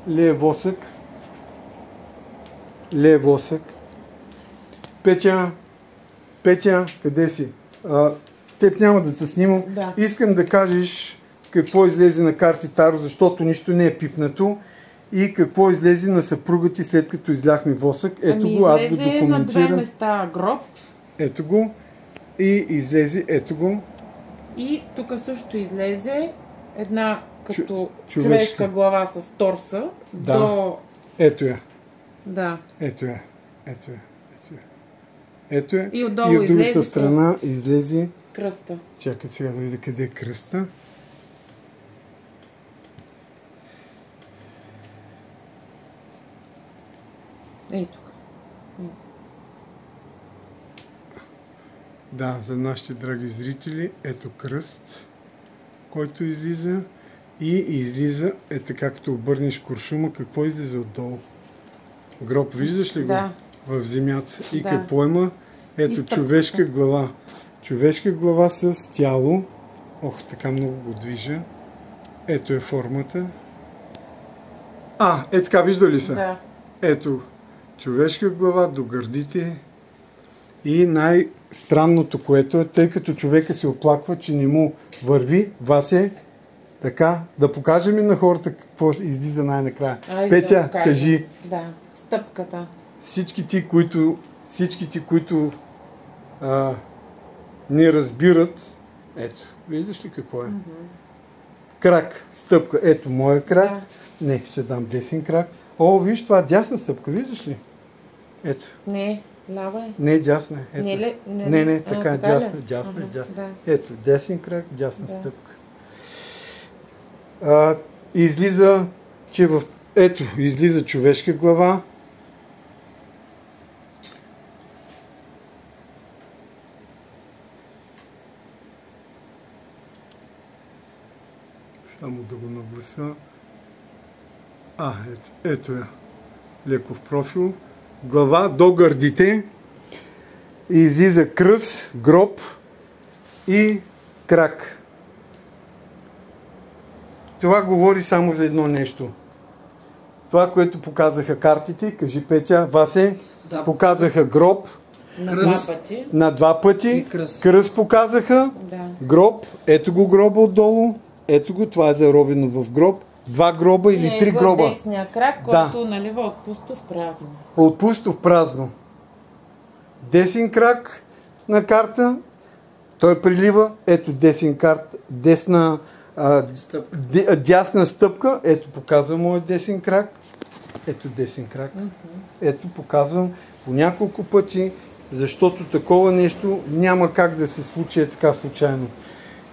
Лее восък. Лее восък. Петя, къде си? Теб няма да се снимам. Да. Искам да кажеш какво излезе на карти Таро, защото нищо не е пипнато. И какво излезе на съпруга ти след като изляхме восък. Ето го, аз го документирам. На две места гроб. Ето го. И излезе, ето го. И тук също излезе една като човешка глава с торса. Да. До... Ето я. Да. Ето я. Ето я. Ето я. И отдолу и от другата страна излезе кръста. Чакай сега да видя къде е кръста. Ей тук. Да, за нашите драги зрители, ето кръст, който излиза и излиза, ето както обърнеш куршума, какво излиза отдолу? Гроб, виждаш ли го? Да. В земята. И да. какво има? Ето човешка глава. Човешка глава с тяло. Ох, така много го движа. Ето е формата. Е така, вижда ли се? Да. Ето, човешка глава до гърдите. И най-странното, което е, тъй като човека се оплаква, че не му върви, Васе, така, да покажем и на хората какво излиза най-накрая. Петя, да кажи. Да, стъпката. Всички ти, които не разбират, ето, виждаш ли какво е? Крак, стъпка, ето моя крак. Да. Не, ще дам десен крак. Виж това, дясна стъпка, виждаш ли? Ето. Не, лява е. Не, дясна е. Ето. Не, така, дясна. Да. Ето, десен крак, дясна стъпка. Излиза, че ето, излиза човешка глава. Само да го наглася. Ето я. Леко в профил. Глава до гърдите. И излиза кръст, гроб и крак. Това говори само за едно нещо. Това, което показаха картите, кажи Петя, Васе, да, показаха гроб. На два пъти. Кръст показаха. Да. Гроб. Ето го гроба отдолу. Ето го, това е заровено в гроб. Два гроба или три гроба. Десния крак, който налива от пусто в празно. От пусто в празно. Десен крак на карта. Той прилива. Ето десен карт. Дясна стъпка. Ето показвам моят десен крак. Ето десен крак. Ето показвам по няколко пъти, защото такова нещо няма как да се случи така случайно.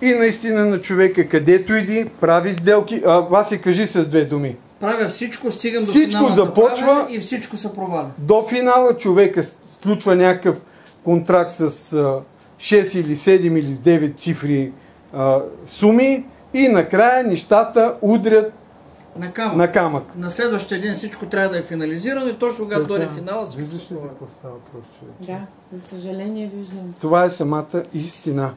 И наистина на човека, където иди, прави сделки. Васи, кажи с две думи. Правя всичко, стигам до финалната започва и всичко се проваля. До финала човека сключва някакъв контракт с 6 или 7 или 9 цифри суми и накрая нещата удрят на камък. На следващия ден всичко трябва да е финализирано и точно когато дойде финала, всичко се проваля. Да, за съжаление виждам. Това е самата истина.